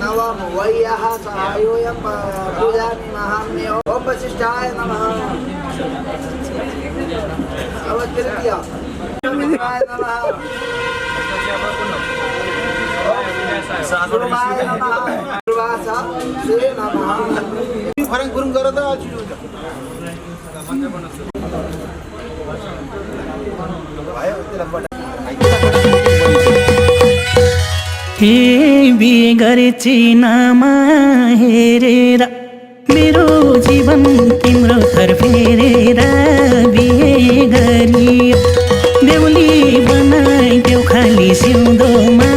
नवम वैयः सहायोयं पूजामि महाम्यो ओम वशिष्ठाय नमः अवतृतीय नमः गुरुवाय नमः गुरुवासा से नमः फरक गुरुङ गर त हे बिहे गरे चिनामा हेरेर मेरो जीवन तिम्रो थर फेरेर बिहे गरियो बेहुली बनाइदेऊ खाली सिउँदोमा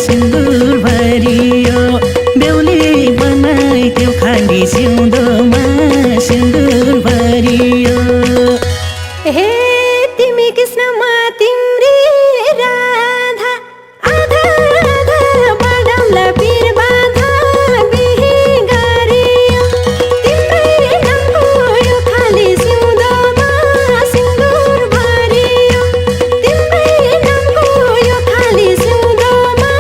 सिन्दुर भरियो बेहुली बनाइदेऊ खाली सिउँदोमा सिन्दुर भरियो हे तिमी कृष्णमा तिम्री राधा आधा आधा बादामला पिर बाधा बिहे गरियो तिम्रै नामको यो खाली सिउँदोमा सिन्दुर भरियो तिम्रै नामको यो खाली सिउँदोमा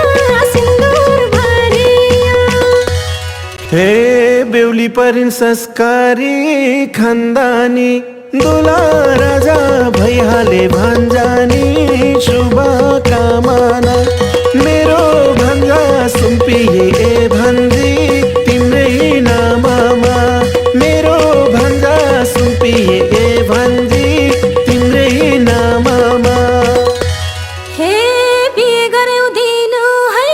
सिन्दुर भरियो हे बेहुली परिन् संस्कारी खानदानी दुला राजा भइहाले भन्जानी शुभकामना मेरो भन्जा सुम्पिए ए भन्जी तिम्रै नाममा मेरो भन्जा सुम्पिए ए भन्जी तिम्रै नाममा हे बिहे गर्यौ दिनु है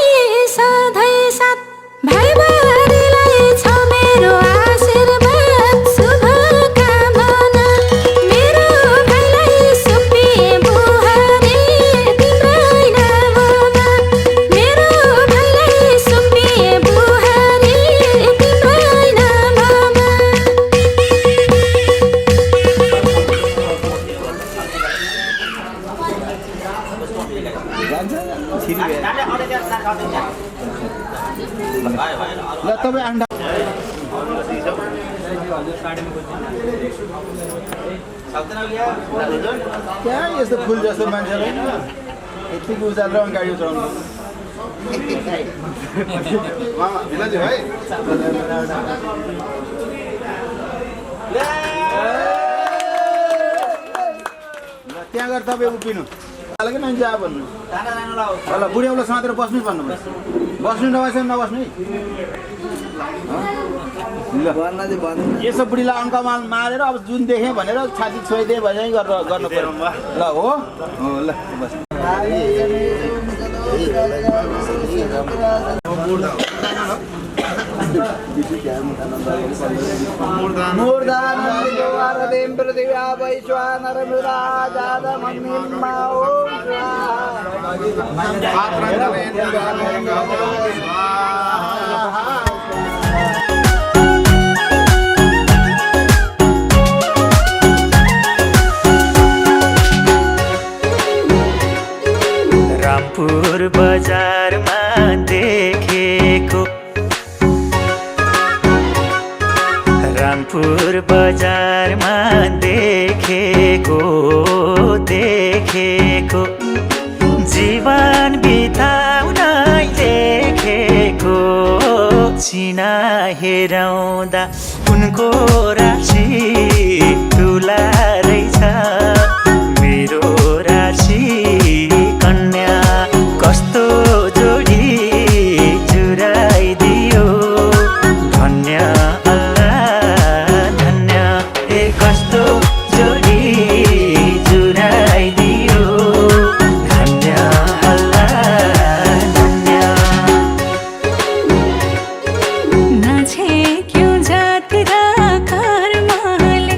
सधैँ साथ भाइ बुहारीलाई छ मेरो आशीर्वाद शुभकामना मेरो भाइलाई सुम्पिए बुहारी तिम्रै नाममा मेरो भाइलाई सुम्पिए बुहारी तिम्रै नाममा ल तपाईँ अन्डा क्या यस्तो फुल जस्तो मान्छेलाई यतिको उचालेर गाडी चलाउनु त्यहाँ गएर तपाईँ उभिनु कि मान्छे आ भन्नु ल बुढ्यौला समातेर बस्नु भन्नु बस्नु नभएसम्म नबस्नु है यसो बुढीलाई अङ्कमा मारेर अब जुन देखेँ भनेर छाती छोइदिएँ भने गर्नु पर्यो ल हो ल बस मूर्धानन्दोवारदें पृथिव्या वैश्वानरमृदाजातमग्निर्मा ॐ स्वाहा रामपुर बजारमा देखेको रामपुर बजारमा देखेको जीवन बिताउन लेखेको चिना हेराउँदा उनको राशि ठुला रहेछ मेरो राशि कन्या कस्तो जोडी जुराइदियो धन्य अल्लाह धन्य ए कस्तो जोडी जुराइदियो धन्य अल्लाह धन्य नाचे क्यों जात रा कर्मले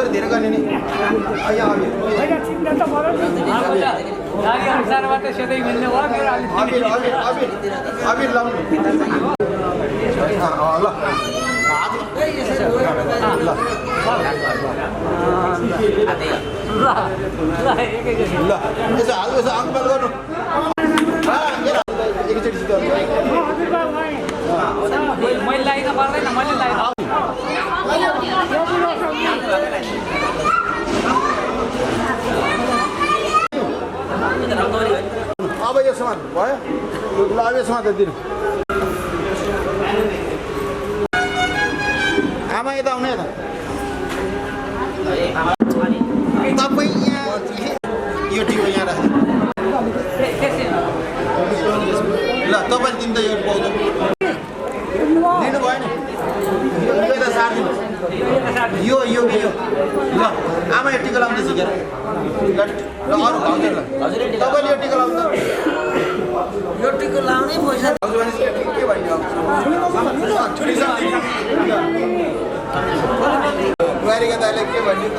अलिक धेरै गर्ने नि यहाँ अबिर लाउनु ल ल यसो हाल यसो अङ्कल गर्नु एकैचोटि मैले लाइन पर्दैन मैले लाइन अब यो सामान भयो ल अब यो सामान त दिनु आमा यता आउने यता तपाईँ यहाँ यो टिको यहाँ राख्नु ल तपाईँले दिनु त यो पाउँछ दिनु भयो नि यो यता सार्दिनु यो यो यो ल आमा यो टिको लाउँदै सिकेर ल अरू भाउजू ल तपाईँले यो टिको लाउनु यो टिको लाउनै पैसा भाउजू भने के भन्यो बुहारीका दाइले के भन्यो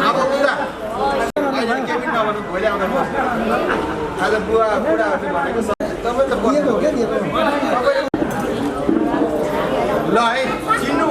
अब कुरा अहिले केही नभन्नु भोलि आउँदा बस आज बुवा बुढाहरूले भनेको तपाईँ त बस्नु ल है चिन्नु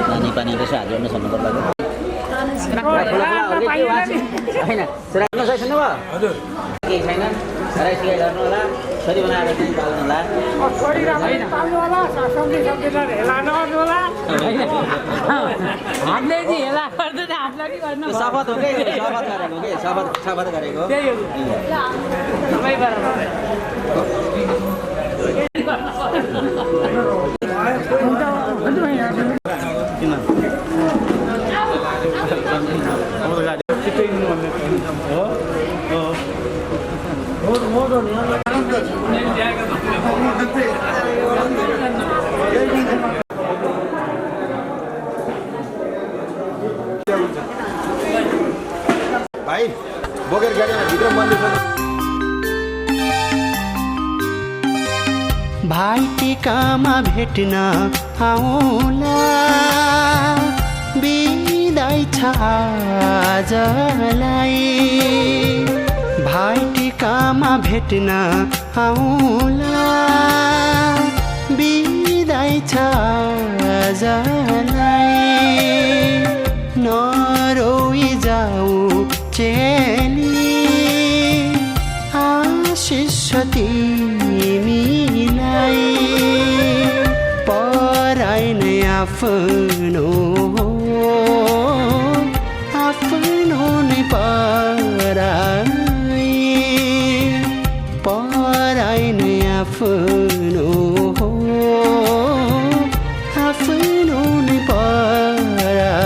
Nani pani itu saja nak sama berlaku. होइन सुराख्नु छैन भयो हजुर केही छैन साह्रै सिकाइ गर्नु होला छोरी बनाएर चाहिँ पाल्नु होला छोरी राम्ररी पाल्नु होला सब्जी सब्जी हेला नगर्नु होला हामीले चाहिँ हेला गर्दैन हामीलाई नि गर्नु शपथ हो कि शपथ गरेको त्यही हो सबै बराबर भाइ बोकेर गाडीमा भित्र मन्दिर भाइ टिकामा भेट्न आउला बिदाई छ आजलाई भाइ टिकामा भेट्न आउला बिदाई छ आजलाई नरोई जाऊ चेली आशिष तिमीलाई पराई नै आफ्नो नै पराई नै आफ्नो नै पराई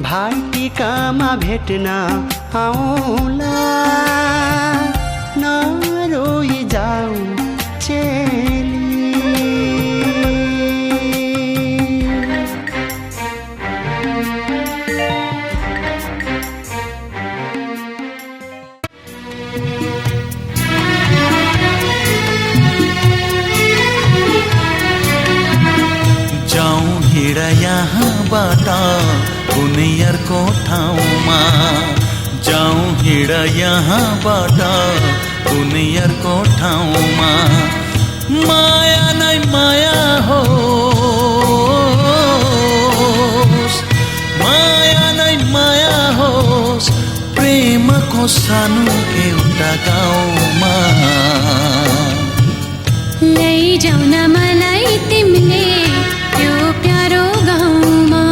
भाइ टिकामा भेट्न आउला नरोई जाऊ चेली जाऊँ हिँड यहाँबाट कुनै अर्को ठाउँमा जाऊँ हिँड यहाँबाट कुनै अर्को ठाउँमा माया नै माया होस् माया नै माया होस् प्रेमको सानो एउटा गाउँमा लैजाऊ न मलाई तिमीले त्यो प्यारो गाउँमा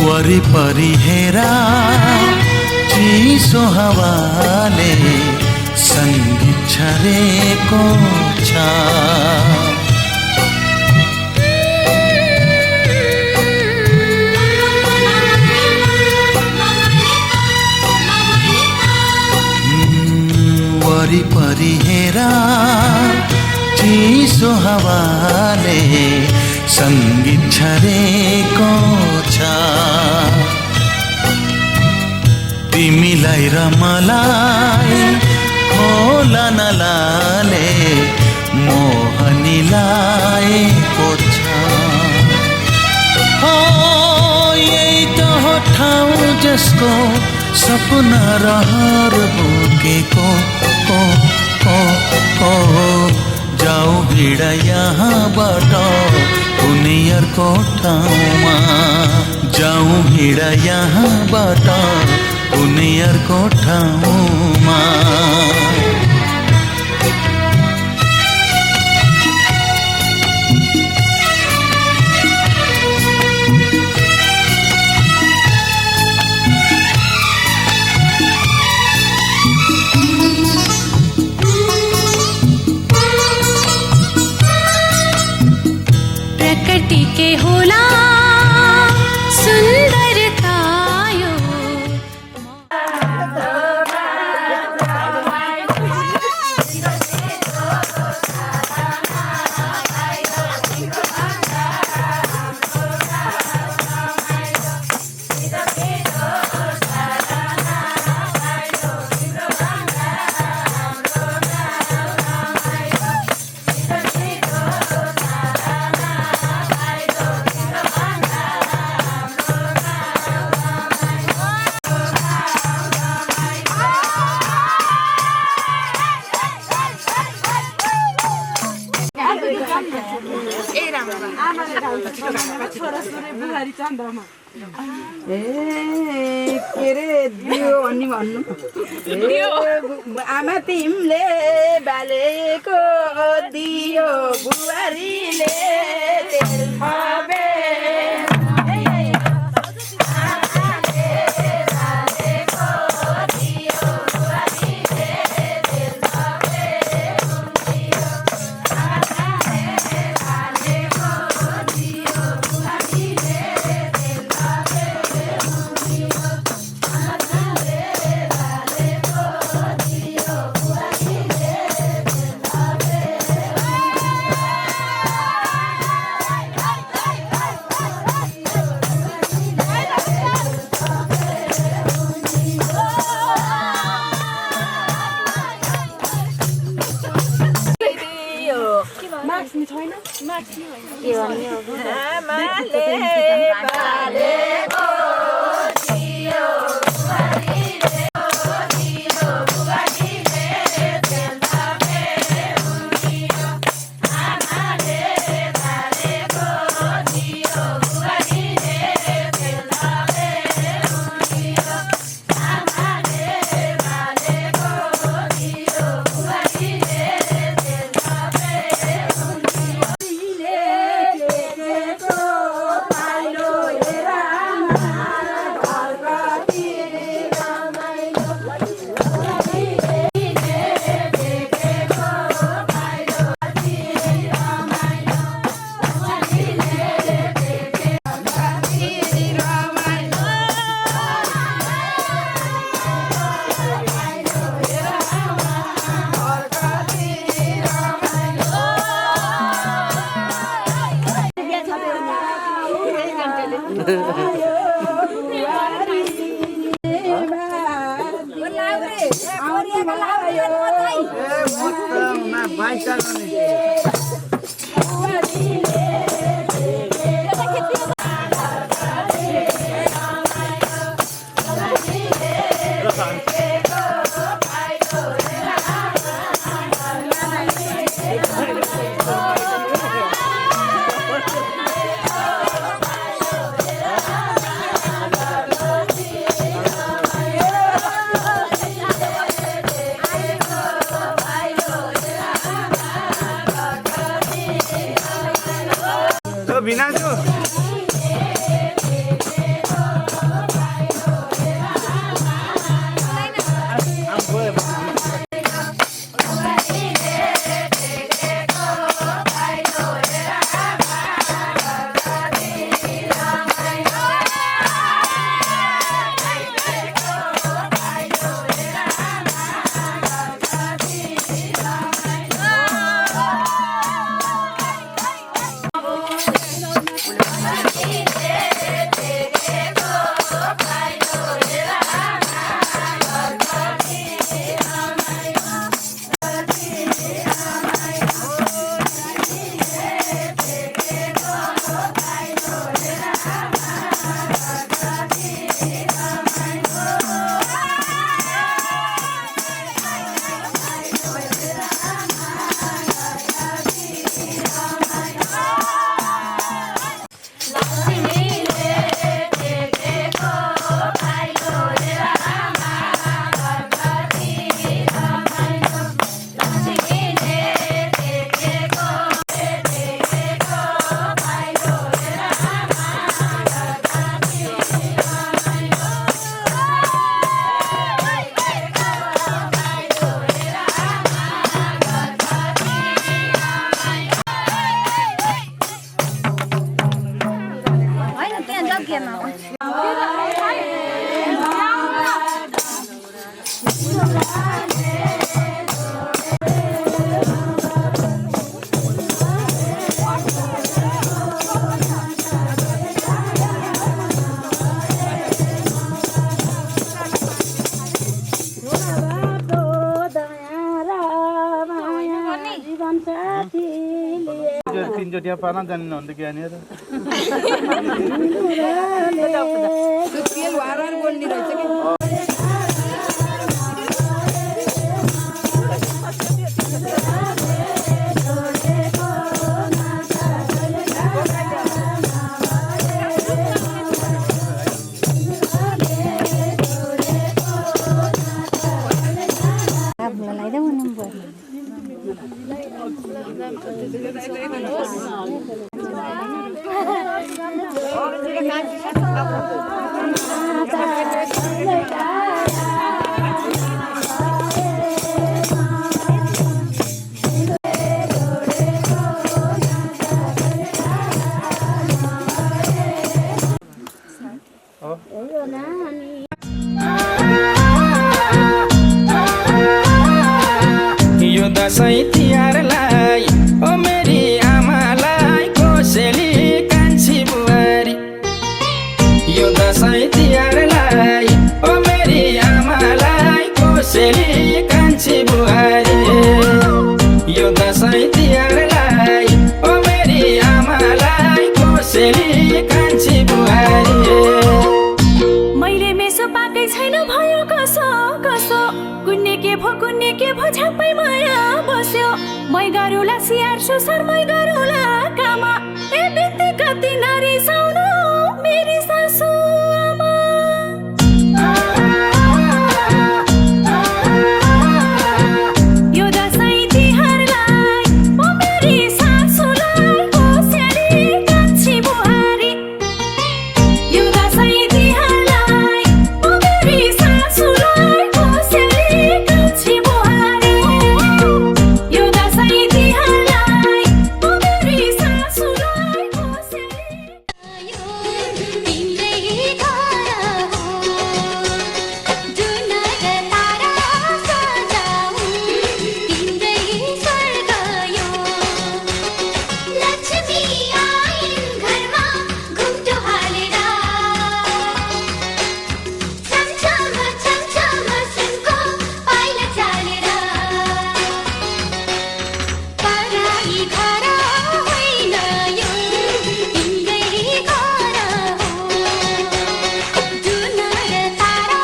वरिपरि हेरा चिसो हावाले सङ्गीत छरेको छ वरिपरि हेरा चिसो हावाले सङ्गीत छरेको छ तिमीलाई र मलाई खोला नलाले मोहनीलाएको छ हो यही त हो ठाउँ जसको सपना रहर बोकेको जाऊ हिँड यहाँबाट कुनै अर्को ठाउँमा जाऊ हिँड यहाँबाट कुनै अर्को ठाउँमा के होला सुन्दरता यो के अरे दियो भन्ने भन्नु आमा तिमीले बालेको दियो बुहारीले तेल थपे तीनचोटि पार्न जानिन भने त के हानि र तेल वारवार बोल्ने रहेछ कि यो दसैँ तिहारलाई ओ मेरी आमालाई कोसेली कान्छी बुहारी यो दसैँ तिहारलाई ओ मेरी आमालाई कोसेली कान्छी बुहारी यो दसैँ तिहारलाई ओ मेरी आमालाई कोसेली कान्छी बुहारी मैले मेसो पाकै छैन भयो कसो कसो कुन्ने के भो छापै माया बस्यो मै गरुला सियार्छु सर मै गरुला कामा ए बित्ति कति नारी साउनु मेरी सासु आमा यो दसैँ तिहारलाई ओ मेरी सासुलाई कोसेली कान्छी बुहारी यो दसैँ तिहारलाई ओ मेरी सासुलाई कोसेली कान्छी बुहारी यो दसैँ तिहारलाई ओ मेरी सासुलाई कोसेली तिम्रै घर हो जुन तारा सजाऊ तिम्रै स्वर्ग यो लक्ष्मी आइन् घरमा घुम्टो हालेर छमछम छमछम सुनको पाइला चालेर पराई घर होइन यो तिम्रै घर हो जुन तारा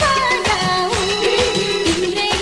सजाऊ तिम्रै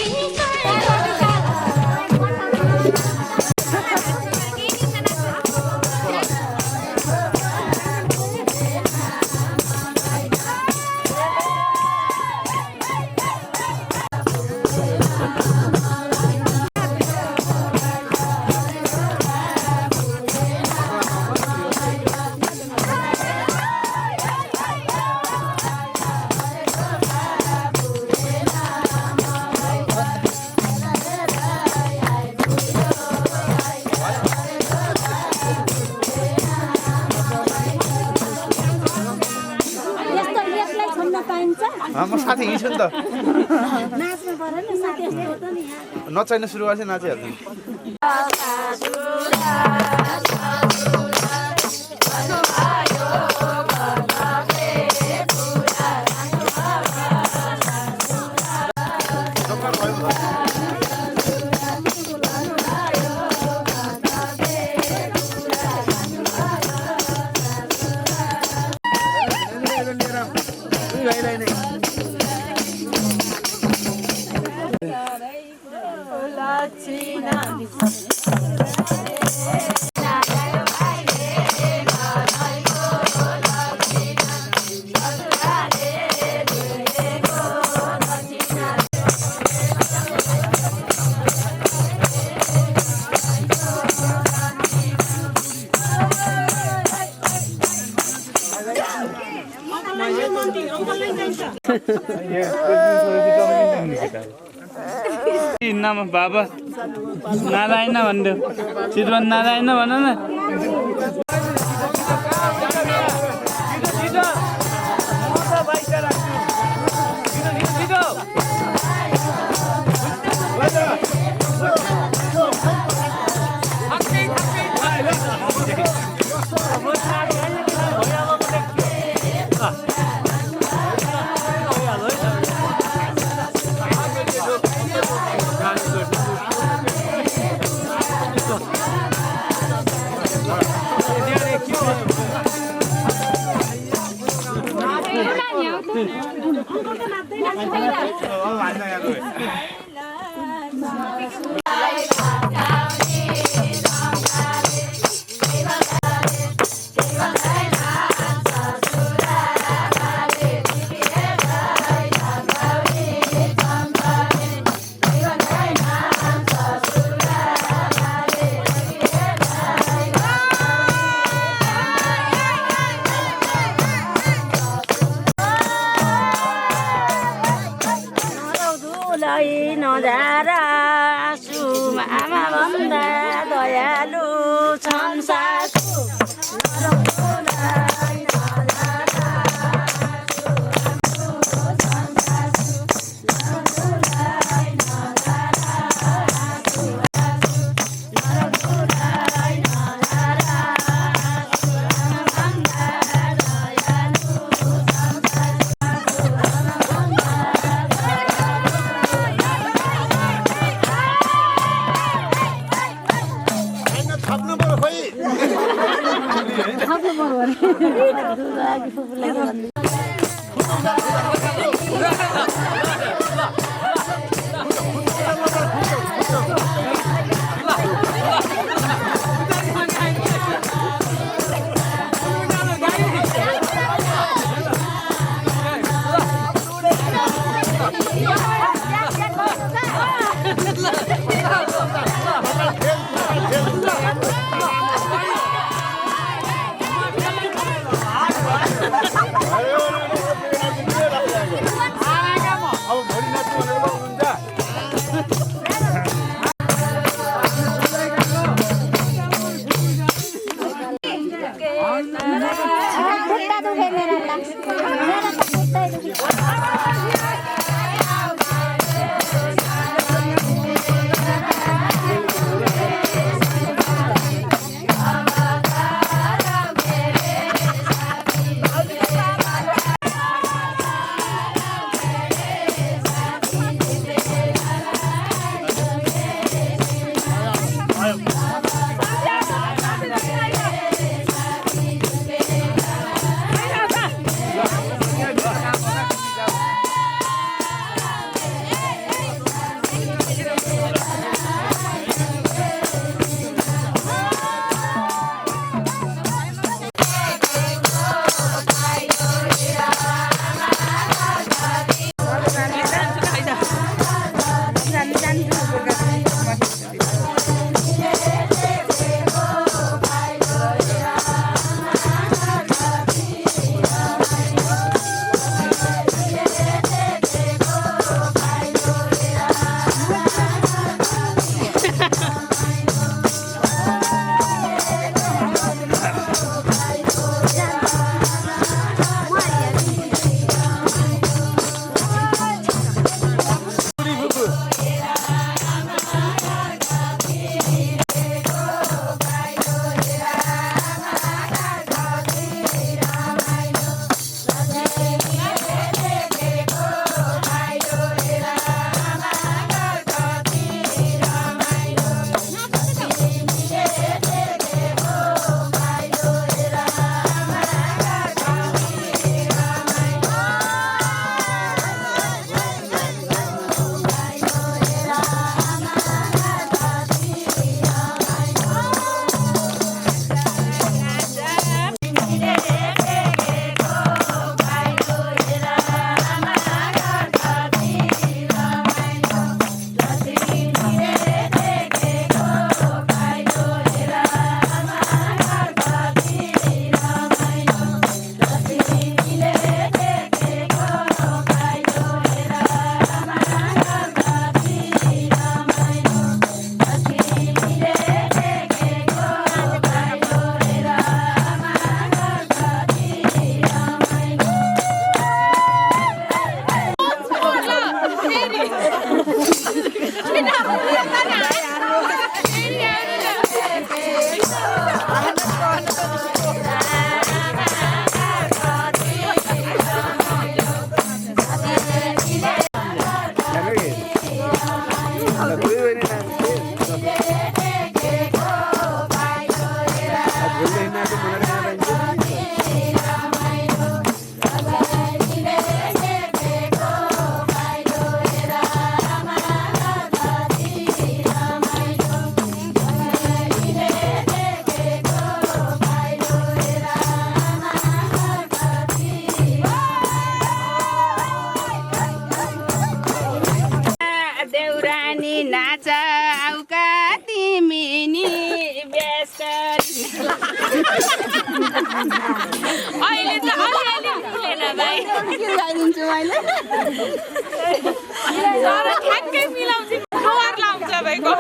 म साथी हिँड्छु नि त नचाहिने सुरु गरेपछि नाचिहाल्छु नाम बाबा नारायण भन्यो चितवन नारायण भन न नजारा आँसुमा आमा भन्दा दयालु छन् सासु अब अहिले त अलिअलि मिलेन भाइ लगाइदिन्छु मैले तर ठ्याक्कै मिलाउँछु कवर लाउँछ भाइको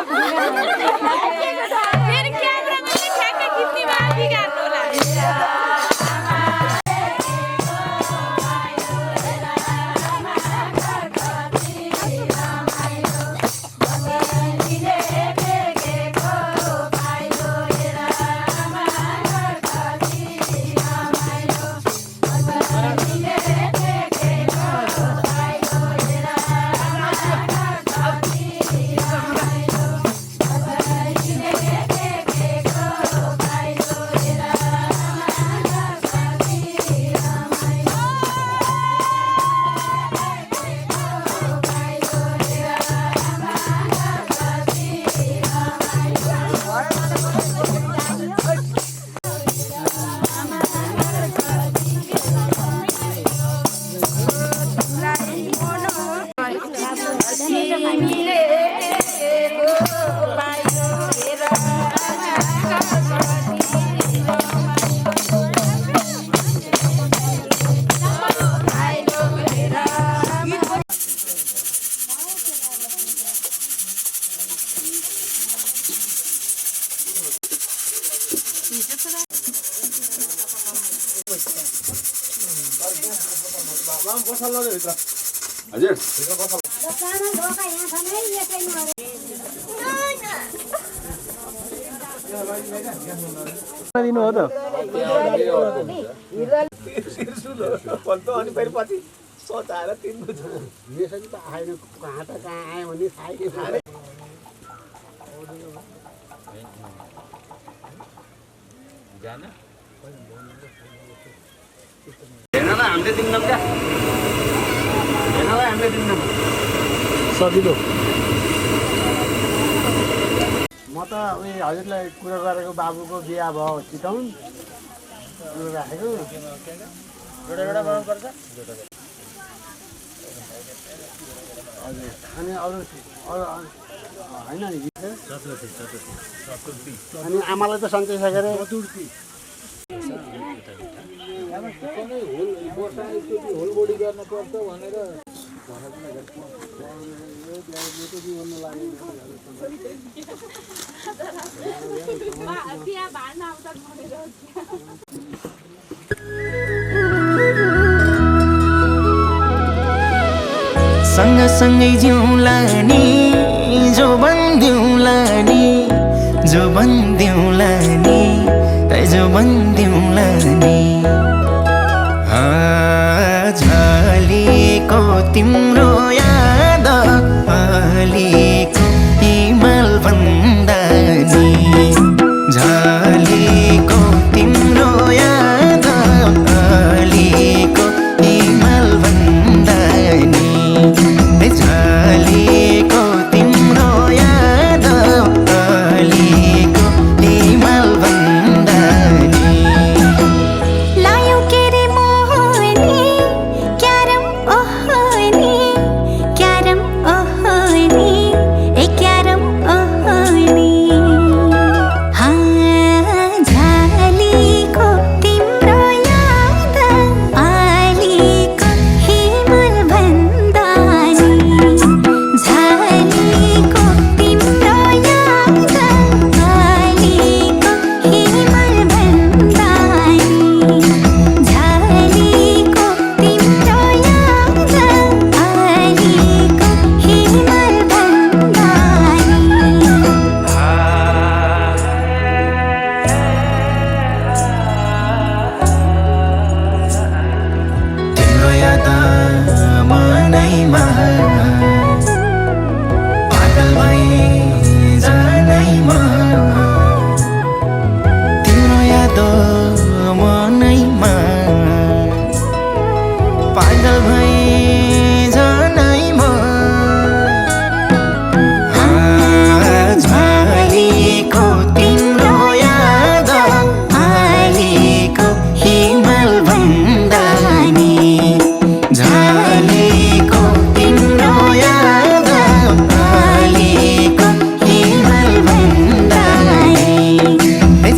फेरि क्यामेरामा ठ्याक्कै खिच्ने भए बिगार्नु होला दिनु हो त अनि फेरि पछि सोचाएर तिर्नु छ यसरी त आएन कहाँ त कहाँ आयो भने थाहा हेर्नलाई हामीले दिन्नौँ क्या हेर्नलाई हामीले दिन्नौँ सजिलो म त उयो हजुरलाई कुरो गरेको बाबुको बिहा भयो चिताउन राखेको एउटा बनाउनुपर्छ हजुर अनि अरू होइन नि अनि आमालाई त सन्चै छ के होल बडी गर्नुपर्छ भनेर सँगसँगै जिउँला नि जो बन्दिउँला नि जो बन्दिउँला नि जो बन्दिउँला नि झलेको तिम्रो याद अलिको हिमाल भन्दा नि झलेको तिम्रो याद अलिको हिमाल भन्दा नि झलेको तिम्रो याद अलिको हिमाल भन्दा नि लायौ के रे मोहनी क्यारम ओहनी ए क्यारम ओहनी झालीको तिम्रो याद आलीको हिमाल भन्दा नि झालीको तिम्रो याद आलीको हिमाल भन्दा नि झालीको तिम्रो याद आलीको हिमाल भन्दा तिम्रो याद मनैमा पागल भई जानैमा तिम्रो याद मनैमा पागल भई जानैमा झलेको तिम्रो याद आलीको हिमाल भन्दा नि झलेको तिम्रो याद आलीको हिमाल भन्दा नि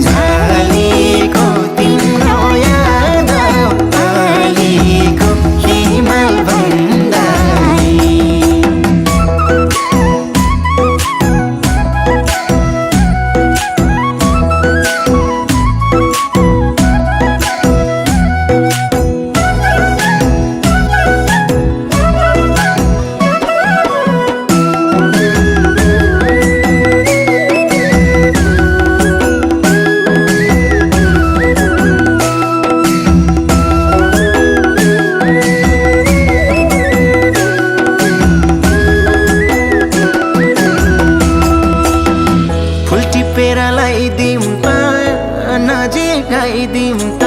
नजिक आइदिउँ त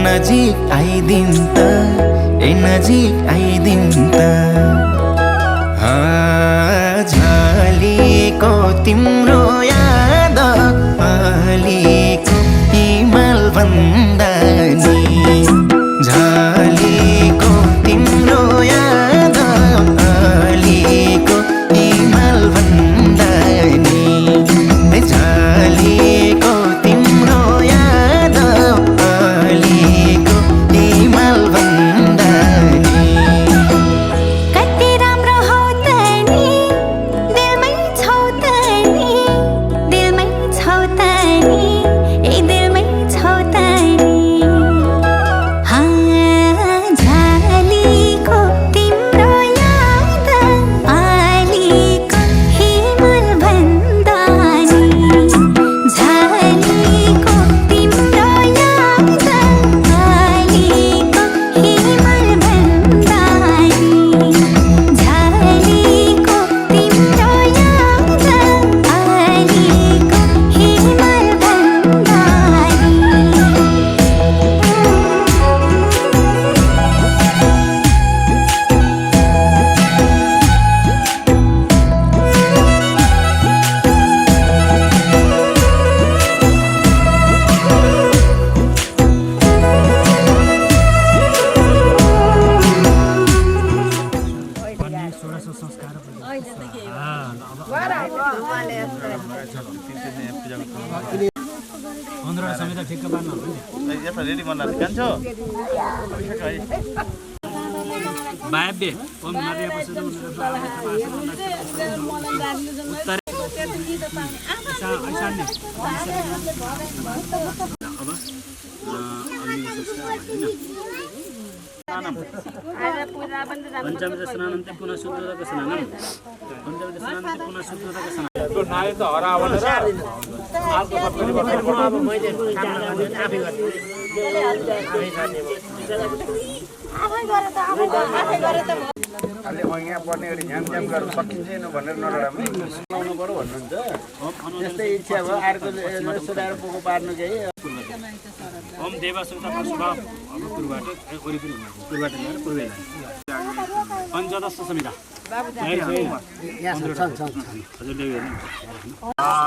नजिक आइदिउँ त नजिक आइदिउँ त झलेको तिम्रो याद अलिको हिमाल भन्दा नि झलेको तिम्रो याद अलिको हिमाल भन्दा नि झलेको तिम्रो याद अलिको हिमाल भन्दा नि कति राम्रो हौ त नि दिलमै छौ त नि दिलमै छौ त नि ए दिलमै छौ त नि झलेको तिम्रो याद अलिको हिमाल भन्दा नि झलेको तिम्रो याद अलिको हिमाल भन्दा नि झलेको तिम्रो याद अलिको हिमाल भन्दा रेडी बना कान्छो बाब्बे ओम नदिया पछिल्लो उत्तर ऐसान्ने अब पञ्चमी स्नानन्ते पुनः शुद्धोदक स्नानम् पञ्चमी स्नानन्ते पुनः शुद्धोदक स्नानम् त्यो नाले त हरावन र अहिले यहाँ पर्ने गरी ध्यान गरेर सकिँदैन भनेर नराम्रो लाउनु पर्यो भन्नुहुन्छ त्यस्तै इच्छा भयो अर्को सुधार पोको पार्नु केही ओम देवासुता पशुभाव अब पूर्वबाट वरिपरि पूर्वबाट लिएर पूर्वे जाने पञ्चदश संहिता हजुरले हेर्नु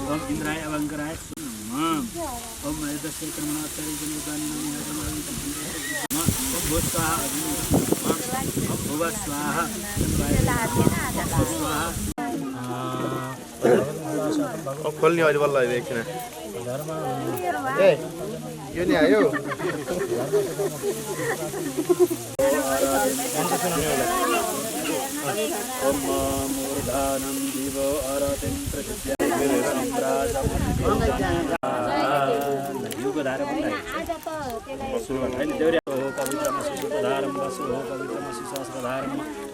ओम इंद्राय अवंकराय ओम महेदस्य कर्मणाचार्य जनोदान भूत स्वाहा ओम भुव स्वाहा खोल्ने अहिले बल्ल एकछिन ए यो नि आयो ओम मूर्धानं दिवो अरतिं प्रसिद्ध्या युगो धारा भन्दै हैन देउरे हो पवित्रमसि सुधारं वसु हो पवित्रमसि सहस्रधारं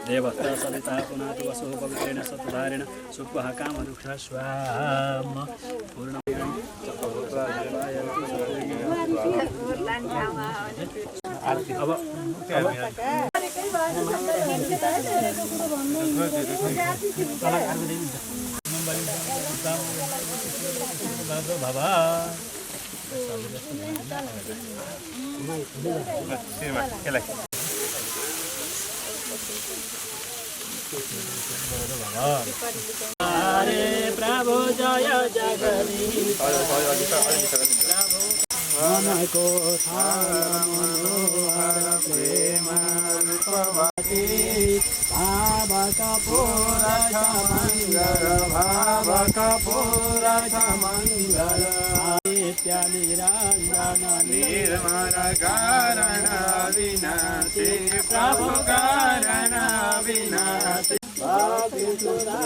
देवता सविता पुनाति वसु हो पवित्रेण सत्धारेण सुपः कामरुक्ष स्वाहा पूर्ण अब हरे प्रभु जय जगदीश मनको थाल मनोहर प्रेम रूपवती भावक पूरक मंगल भावक पूरक मंगल नित्य निरंजन निर्मल कारण विनाशी प्रभु कारण विनाशी भक्ति सुधा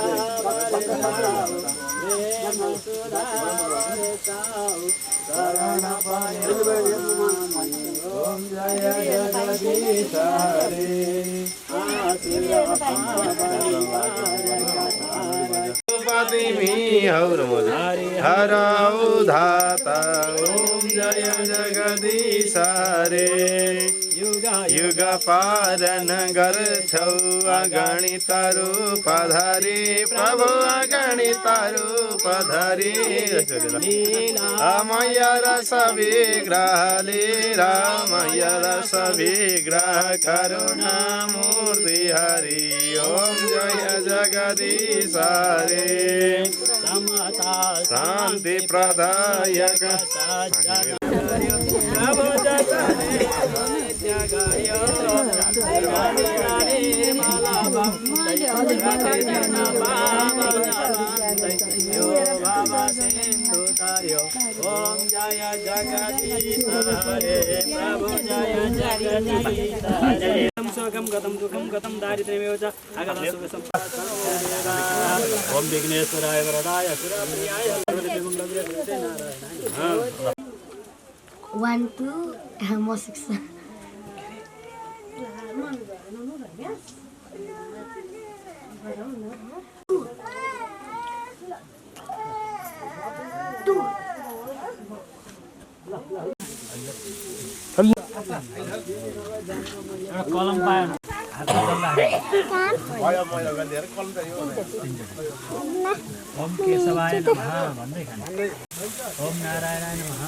प्रेम सुधा शरण ओम जय जगदीश हरे हर धाता ओम जय जगदीश हरे युग पारण गर्छौ अगणित रूप धरी प्रभु अगणित रूप धरी अमय रस विग्रह लीला मय रस विग्रह करुणा मूर्ति हरि ओम जय जगदीश हरे शांति प्रदायक ओम जय जगदीश हरे प्रभु जय जगदीश हरे सुखम गतम दुखम गतम दारिद्र्यमेव च आगतम सुखम ओम विघ्नेश्वराय वरदाय सुरप्रियाय सर्वदेवं लभ्यते नारायणाय 1 2 more 6 कलम पायो ओम केशवाय नमः भन्दै खाने ओम नारायणाय नमः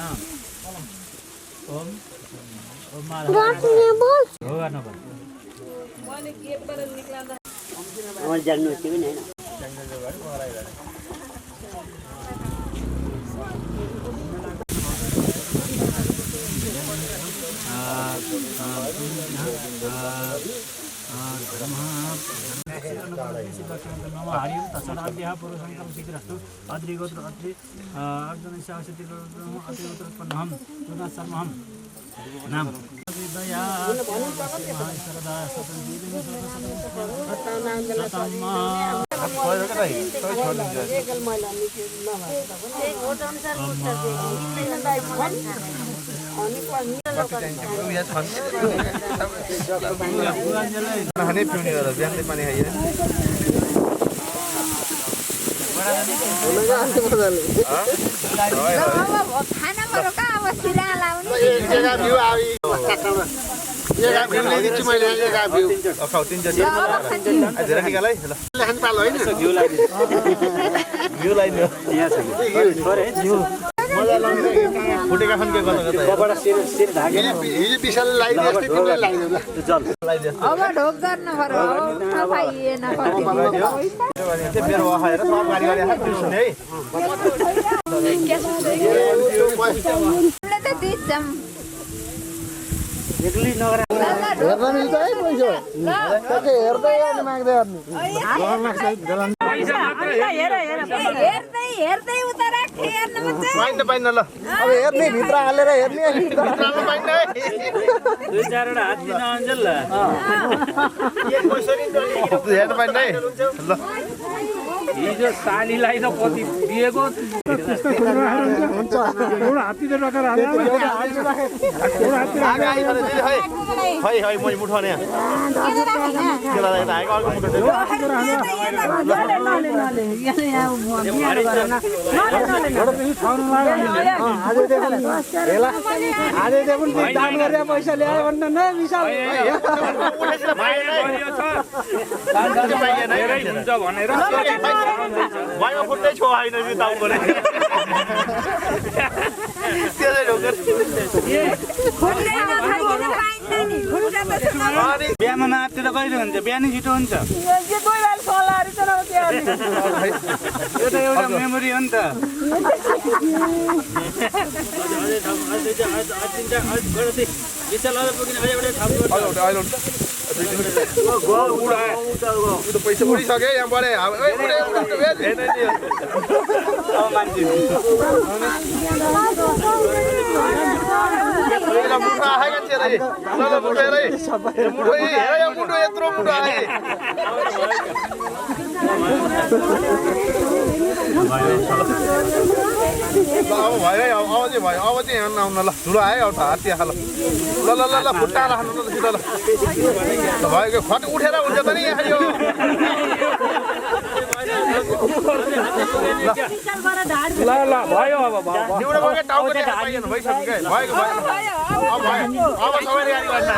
ओम ओम माधव हो गर्न पर्छ मैले गेटबाट निक्लँदा अमर जान्नु थियो नि हैन हरिं तत्सदाद्यः पुरुषंकं शीघ्रस्तु अद्रिगोत्र अत्रि अर्जुनस्य अतिरोत्रम अतिरोत्रोत्पन्नहं पुनः नाम विदया महाशरदा फुटेका छन् के गर्नु कता सिर धागे हिजो विशाल लाइदियो जस्तै तिमीले लाइदियो ल जल लाइदियो अब ढोक गर्न पर्यो नपाइएन कति त्यो मेरो वाह हेर सब गाडी गाडी हात सुने है त दिसम एक्लै नगर हेर्न मिल्छ है पैसा के हेर्दै अनि माग्दै अनि गलन पैसा मात्र हेर्दै उता राखे हेर्न मत पाइन ल अब हेर्ने भित्र हालेर हेर्ने भित्रमा पाइन है दुई चारवटा हात दिन अञ्जल ल एक पैसा नि हेर्न पाइन है ल हिजो सालीलाई त कति दिएको हुन्छ एउटा हात्तीले राखेर दान गरेर पैसा ल्यायो भन्दा न विशाल हुन्छ भनेर बिहामा नआत्तिर कहिले हुन्छ बिहानै छिटो हुन्छ यो त एउटा मेमोरी हो नि त पैसा उडिसक्यो यहाँबाट मुठो आएका मुठो यत्रो मुठो आए अब भयो अब चाहिँ भयो अब चाहिँ यहाँ आउन ल ठुलो आयो अब हात्ती आएको ल ल ल ल खुट्टा राख्नु ल छिटो ल भयो फट उठेर हुन्छ त नि यहाँ यो ल ल भयो अब एउटा टाउको पाइएन भइसक्यो क्या भएको भयो अब भयो अब सबैले गाडी गर्न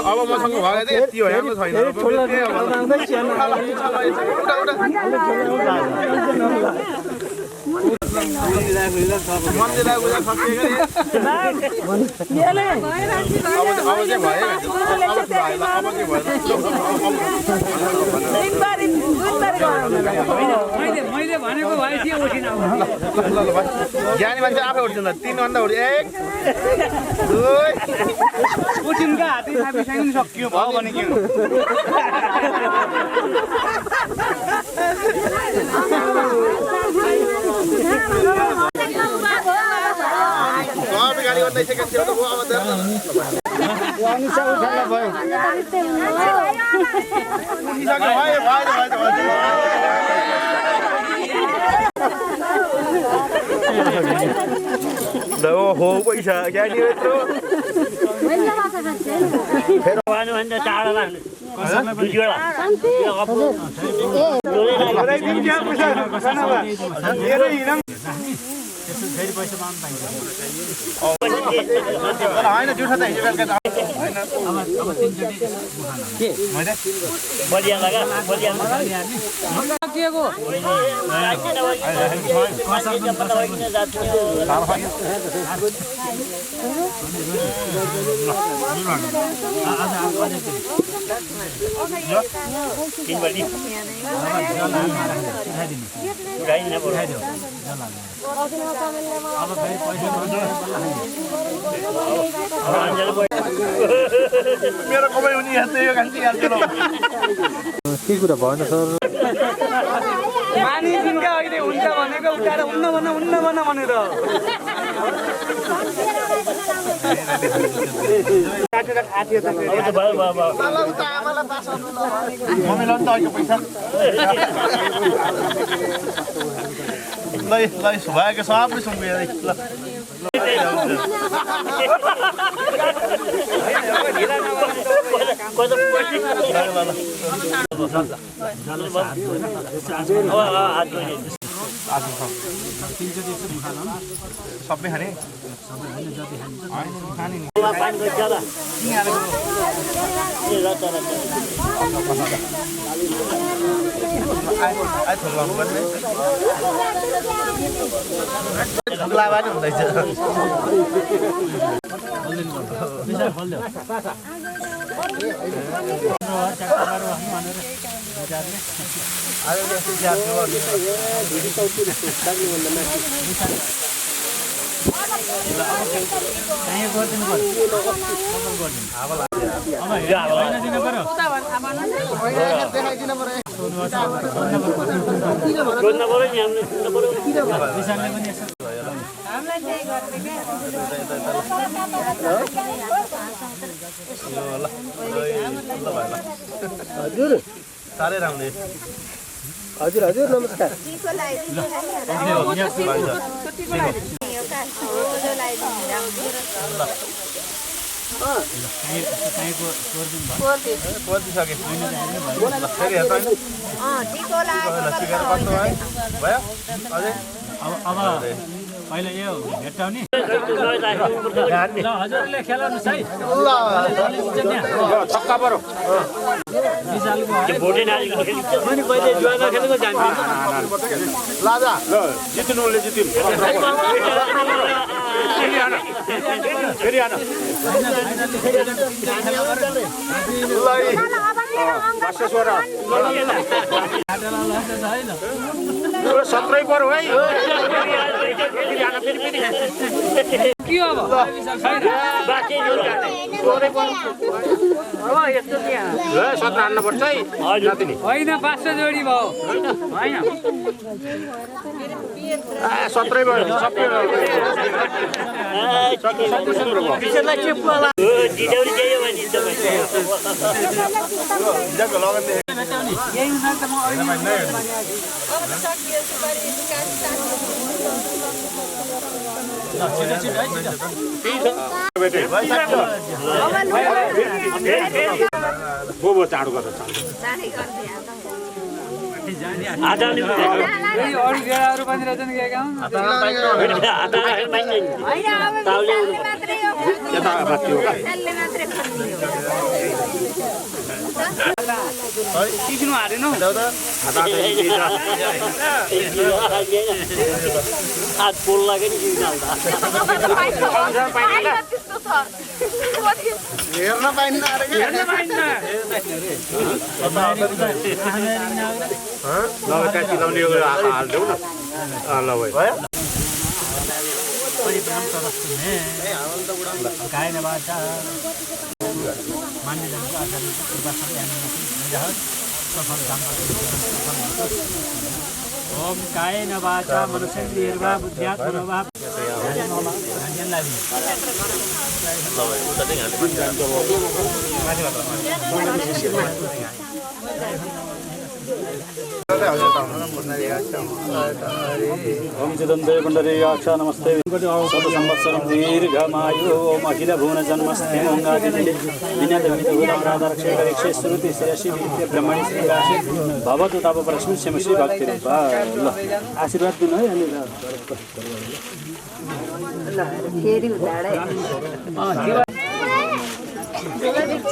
अब मसँग भयो चाहिँ यति हो हेर्नु छैन मन्दिर आएको मैले भनेको भाइ के उठिन ज्ञानी मान्छे आफै उठ्छ 3 भन्दा उठ्यो 1 2 पुटिनका हातै थापिसक्नु सक्यो भयो भने के गाडी गर्दैछ के अब हो पैसा गाडी यत्रो फेरि भन्दा टाढा लाग्ने फेरि पैसा पाउनु पाइन्छ होइन जुठा त हिजो बेलुका मेरो कमाइ हुने यहाँ यो घन्टी हाल्छ के कुरा भएन सर मानिसिनका अहिले हुन्छ भनेको उठाएर उन्न भन भनेर मम्मीलाई त अहिले पैसा ल भएको सबै सुन्नु ल सबै खाने लाभानी हुँदैछ हजुर साह्रै राम्रो हजुर हजुर नमस्कार अब अहिले यो भेट्टाउने हजुरले खेलाउनुहोस् है छक्का परो मैले पहिले जुवामा खेलेको जान्छु लाजा ल जित्नुले जितिम फेरि आना सत्रै परो है के हो अब सत्र हान्नु पर्छ है होइन 500 जोडी भयो होइन सत्रै भयो सबै बोबो चाँडो गरेर अरू बेलाहरू पनि रहेछन् के काम सिक्नु हारेन हात पोल लाग्यो नि हेर्न पाइन्न हालिदेऊ न ल भयो गायन वाचा मान्य जनको आचार्य कृपा सफल काम ओम कायेन वाचा मनसेन्द्रियर्वा बुद्ध्यात्मनोवा ओम चिदन्ते पुण्डरीकाक्ष नमस्ते शतसंवत्सरं दीर्घमायु ओम अखिल भुवन जन्मस्ते ओंगादिने विनयदमितभूतामराधरक्षे श्रुति शिरसि विद्य ब्रह्मणि श्रीराशि भवतु ताप प्रश्नस्यम श्री भक्ति रूपा ल आशीर्वाद दिनु है अनि ल फेरि उताडै धेरै भरिन्छ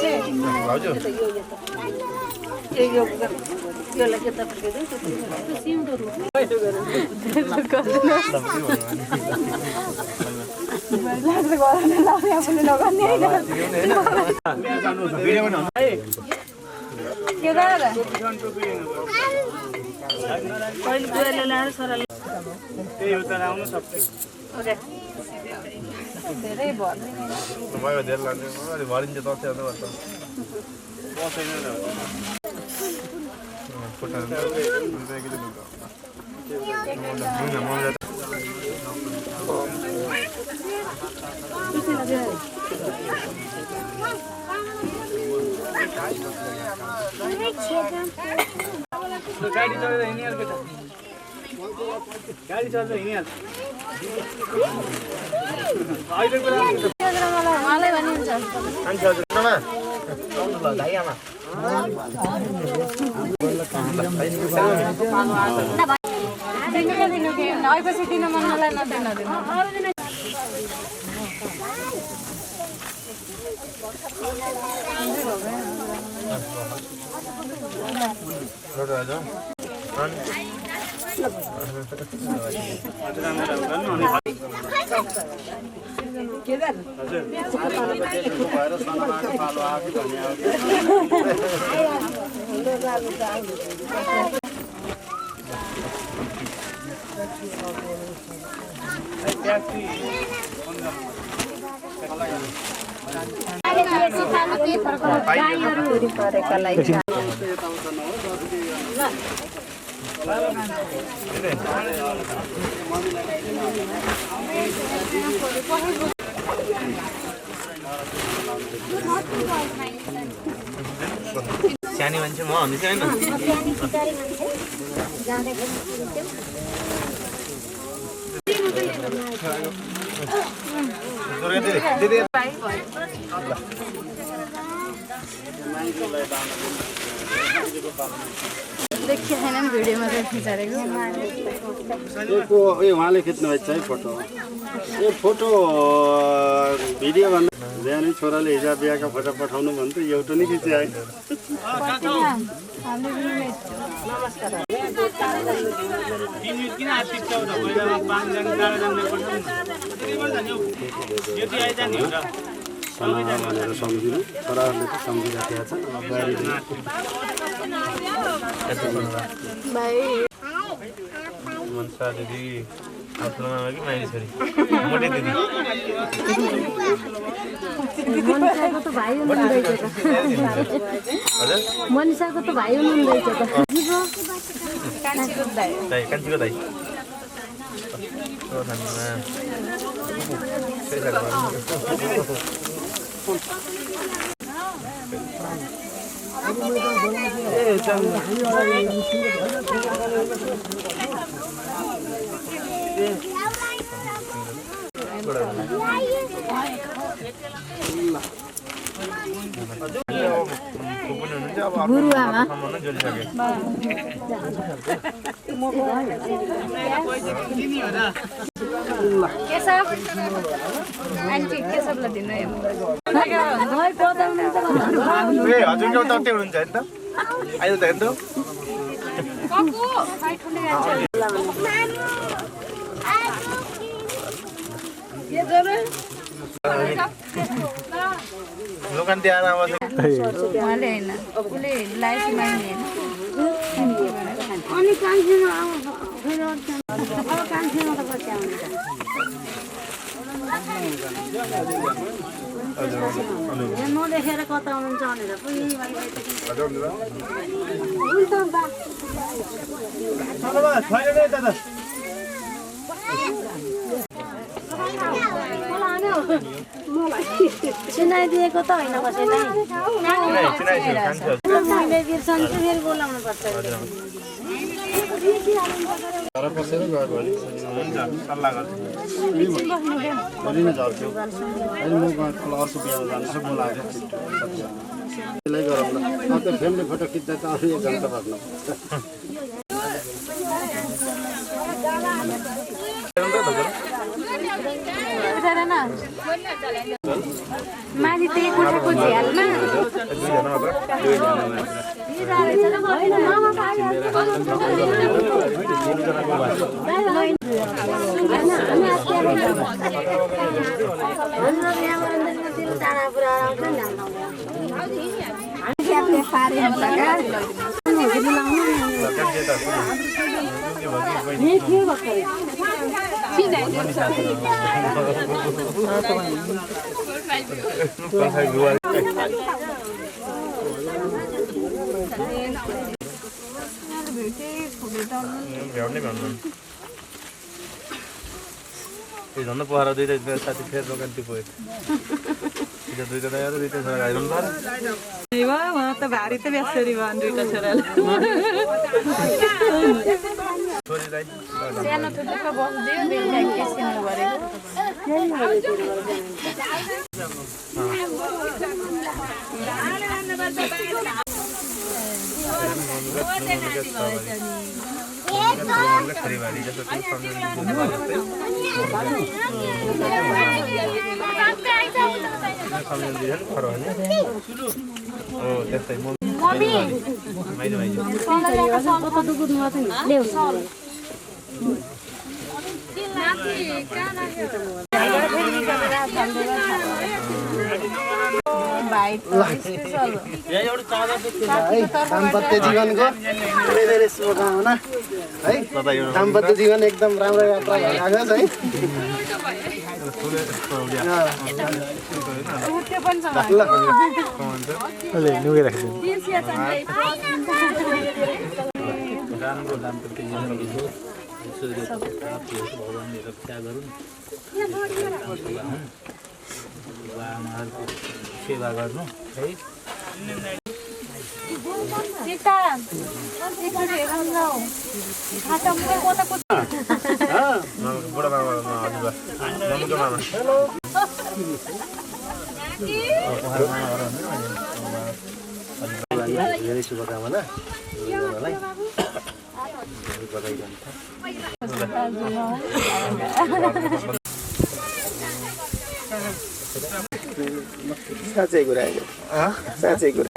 गाडी चढेर हिँडिहाल्छ गाडी चढेर हिँडिहाल्छ अहिले कुरा मलाई भनिन्छ आएपछि दिन मन मलाई नदिनु सानी मान्छे म भन्दैछु हैन देखिए छैन भिडियोमा चाहिँ खिचारेको ए उहाँले खिच्नु भएको छ है फोटो यो फोटो भिडियो भन्दा बिहानै छोराले हिजो बिहाको फोटो पठाउनु भन्थ्यो एउटा नै खिचे है भनेर सम्झिनु छोराहरूले त सम्झिराखेका छन् अब मनसा दिदी आफ्नो मामा कि माइली छोरी मोटे दिदी मनिषाको त भाइ हुनुहुँदैछ त मनिषाको त भाइ हुनुहुँदैछ त कान्छीको दाइ गुरुआमा केशव आन्टी केशवलाई दिनु हजुरको तत्ते हुनुहुन्छ नि त अहिले त हेर्नु लोकान त्यहाँ आवाज उहाँले होइन उसले लाइफ माग्ने अनि कान्छीमा अब कान्छीमा त पछि आउने त नदेखेर कता आउनुहुन्छ भनेर चिनाइदिएको त होइन कसैलाई मैले बिर्सन्छु फेरि बोलाउनु पर्छ बसेर गयो भने सल्लाह गर्छु झर्छु अहिले म अर्को बिहामा जान्छु बोलाएको त्यसलाई गरौँ न अन्त फ्यामिली फोटो खिच्दा त अरू 1 घन्टा भर्नु माथि त्यही कोठाको झ्यालमा झन् पहरा दुईटा साथी फेरि दोकान टिप्यो दुईटा आएर दुईटा छोरा गाइरहनु पर्यो उहाँ त भारी त बेसरी भयो दुईटा छोराले सानो ठुलो बस्दियो बेलुका किसिमले गरेको दाम्पत्य जीवनको धेरै धेरै शुभकामना है दाम्पत्य जीवन एकदम राम्रो यात्रा भइरहेको छ है राम्रो दाम्पत्य जिन्दगी होस्, ऐश्वर्यको प्राप्ति होस्, भगवानले रक्षा गरून्, आमाहरूको सेवा गर्नु है। धेरै शुभकामना साँच्चै कुरा साँच्चै कुरा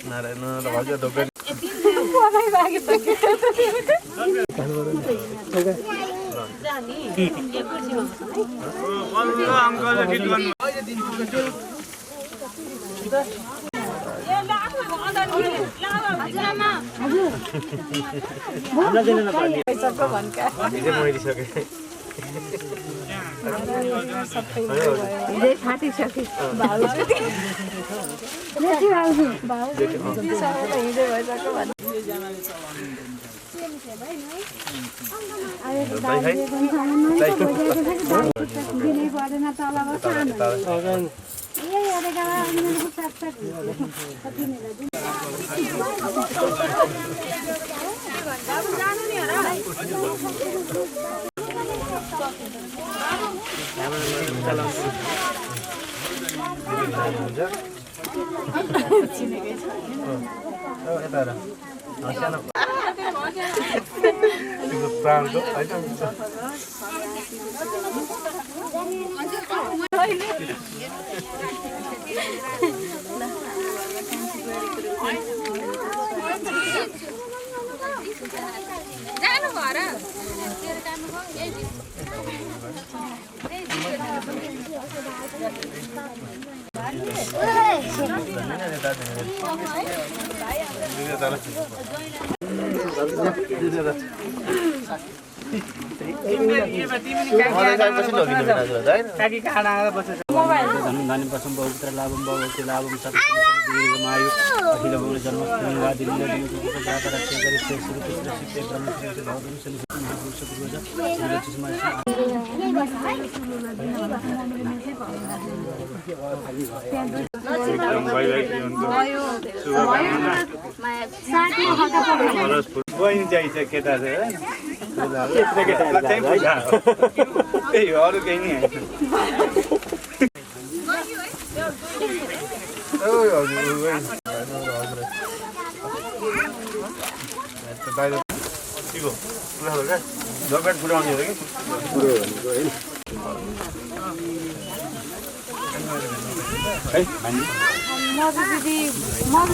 नारायण भाउजू दोकान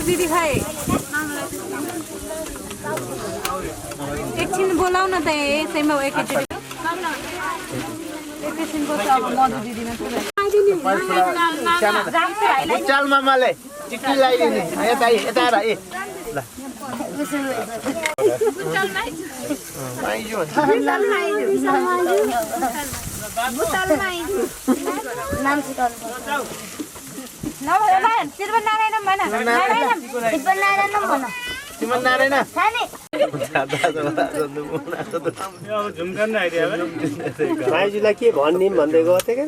दिदी खाए एकछिन बोलाउ न त यसैमा एकैचोटि एकैछिन बस्छ अब मधु दिदीमा चल मामाले चिट्ठी लगाइदिने यता यता ए ल माइजूलाई के भन्ने भन्दै गएको थिएँ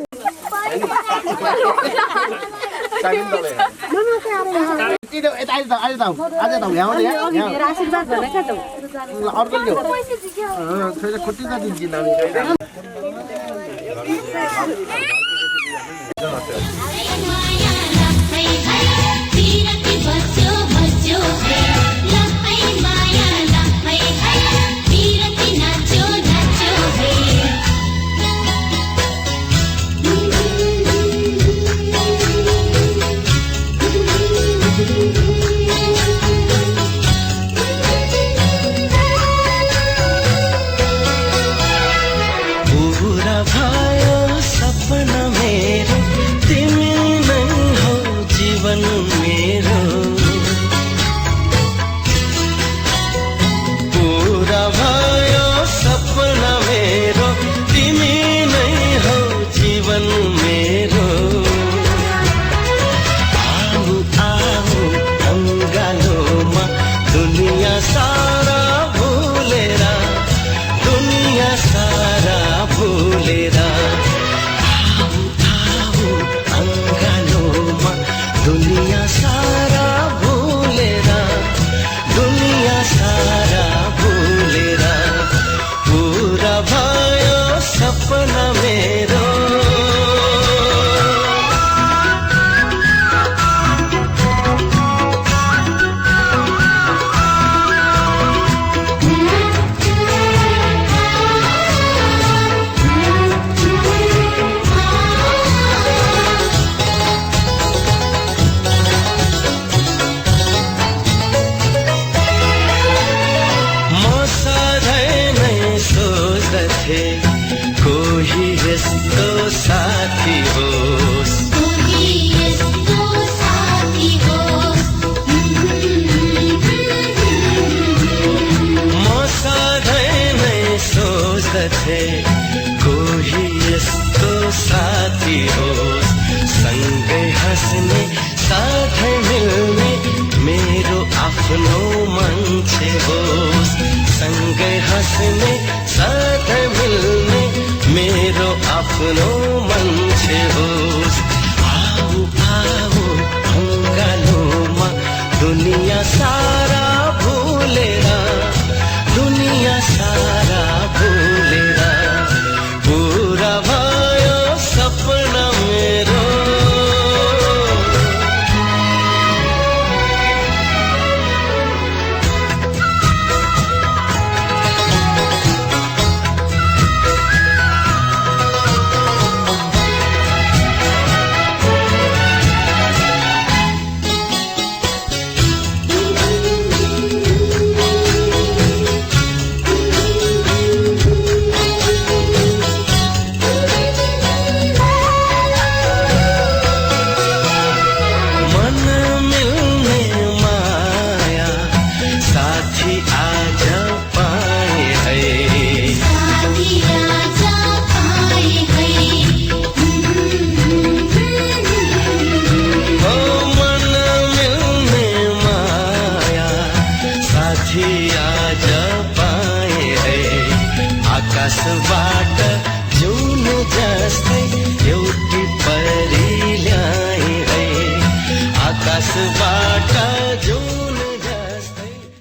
मान्छे कोही यस्तो साथी होस् सँगै हाँस्ने साथै मिल्ने मेरो आफ्नो मान्छे होस् सँगै हाँस्ने साथै मिल्ने मेरो आफ्नो मान्छे होस् आऊ आऊ ढुङ्गालोमा दुनिया सारा भुलेर दुनिया सारा भुलेर पुरा भयो सपना मेरो आकाशबाट जुन जस्तै एउटी परी ल्याए है आकाशबाट जुन